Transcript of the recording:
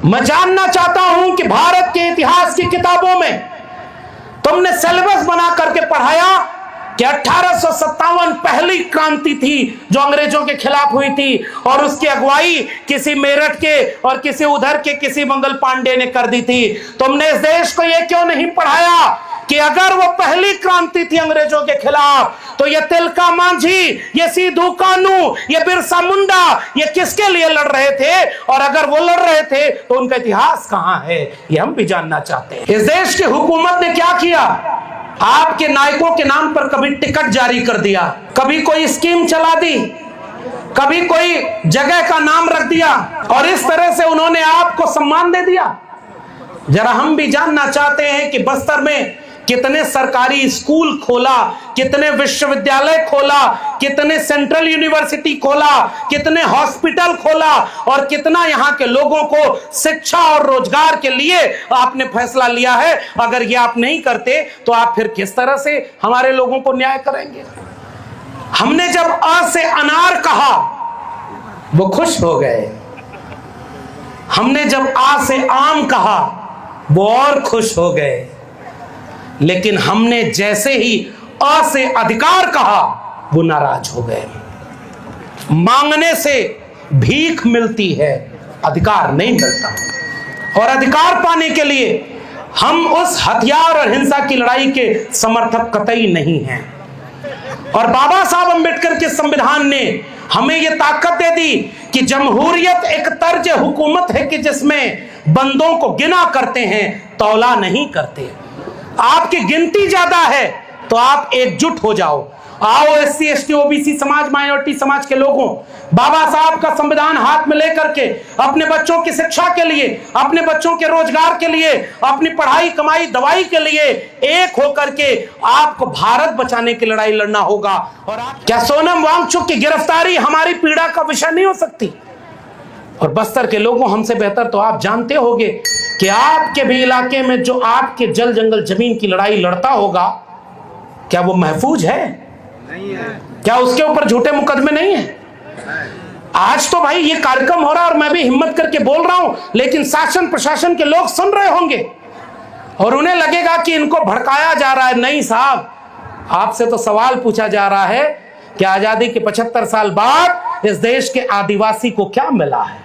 मैं जानना चाहता हूं कि भारत के इतिहास की किताबों में तुमने सिलेबस बना करके पढ़ाया कि 1857 पहली क्रांति थी जो अंग्रेजों के खिलाफ हुई थी और उसकी अगुवाई किसी मेरठ के और किसी उधर के किसी मंगल पांडे ने कर दी थी। तुमने इस देश को यह क्यों नहीं पढ़ाया कि अगर वो पहली क्रांति थी अंग्रेजों के खिलाफ तो ये तिलका मांझी, ये सिद्धू कानू, ये बिरसा मुंडा, ये किसके लिए लड़ रहे थे, और अगर वो लड़ रहे थे तो उनका इतिहास कहां है, ये हम भी जानना चाहते हैं। इस देश की हुकूमत ने क्या किया? आपके नायकों के नाम पर कभी टिकट जारी कर दिया, कभी कोई स्कीम चला दी, कभी कोई जगह का नाम रख दिया और इस तरह से उन्होंने आपको सम्मान दे दिया। जरा हम भी जानना चाहते हैं कि बस्तर में कितने सरकारी स्कूल खोला, कितने विश्वविद्यालय खोला, कितने सेंट्रल यूनिवर्सिटी खोला, कितने हॉस्पिटल खोला और कितना यहां के लोगों को शिक्षा और रोजगार के लिए आपने फैसला लिया है। अगर ये आप नहीं करते तो आप फिर किस तरह से हमारे लोगों को न्याय करेंगे? हमने जब अ से अनार कहा वो खुश हो गए, हमने जब आ से आम कहा वो और खुश हो गए, लेकिन हमने जैसे ही अ से अधिकार कहा वो नाराज हो गए। मांगने से भीख मिलती है, अधिकार नहीं मिलता। और अधिकार पाने के लिए हम उस हथियार और हिंसा की लड़ाई के समर्थक कतई नहीं हैं। और बाबा साहब अंबेडकर के संविधान ने हमें यह ताकत दे दी कि जमहूरियत एक तर्ज हुकूमत है कि जिसमें बंदों को गिना करते हैं, तौला नहीं करते। आपकी गिनती ज्यादा है तो आप एकजुट हो जाओ। आओ एससी एसटी ओबीसी समाज, माइनॉरिटी समाज के लोगों, बाबा साहब का संविधान हाथ में लेकर के अपने बच्चों की शिक्षा के लिए, अपने बच्चों के रोजगार के लिए, अपनी पढ़ाई कमाई दवाई के लिए एक होकर के आपको भारत बचाने की लड़ाई लड़ना होगा। और क्या सोनम वांगचुक की गिरफ्तारी हमारी पीड़ा का विषय नहीं हो सकती? और बस्तर के लोगों, हमसे बेहतर तो आप जानते होंगे कि आपके भी इलाके में जो आपके जल जंगल जमीन की लड़ाई लड़ता होगा, क्या वो महफूज है? नहीं है। क्या उसके ऊपर झूठे मुकदमे नहीं है? आज तो भाई ये कार्यक्रम हो रहा है और मैं भी हिम्मत करके बोल रहा हूं, लेकिन शासन प्रशासन के लोग सुन रहे होंगे और उन्हें लगेगा कि इनको भड़काया जा रहा है। नहीं साहब, आपसे तो सवाल पूछा जा रहा है कि आजादी के 75 साल बाद इस देश के आदिवासी को क्या मिला है।